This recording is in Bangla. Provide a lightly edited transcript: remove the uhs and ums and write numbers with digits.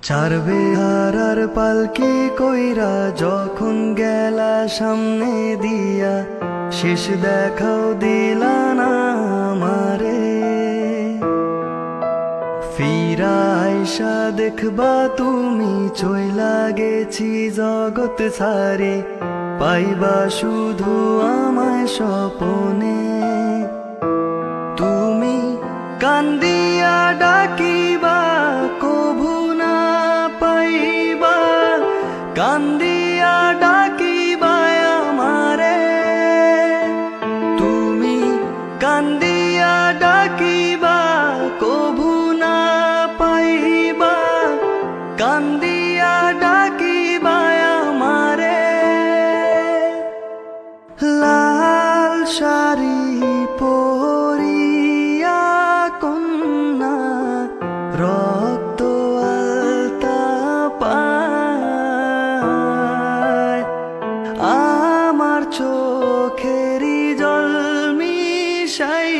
ছাড়বে হারার পালকি কইরা যখন গেলা সামনে দিয়া, শেষ দেখাও দিলা না আমারে। ফিরা আইসা দেখবা তুমি চইলা গেছি জগৎ ছাড়ে, পাইবা শুধু আমায় স্বপনে। তুমি কান্দিয়া ডাকিবা কভু না পাইবা, কান্দিয়া ডাকিবা আমারে। তুমি কান্দিয়া ডাকিবা কভু না পাইবা, কান্দিয়া ডাকিবা আমারে। লাল শাড়ি পরিয়া কন্যা রক্ত আলতা পায়, আমার চোখেরই জল মিশাই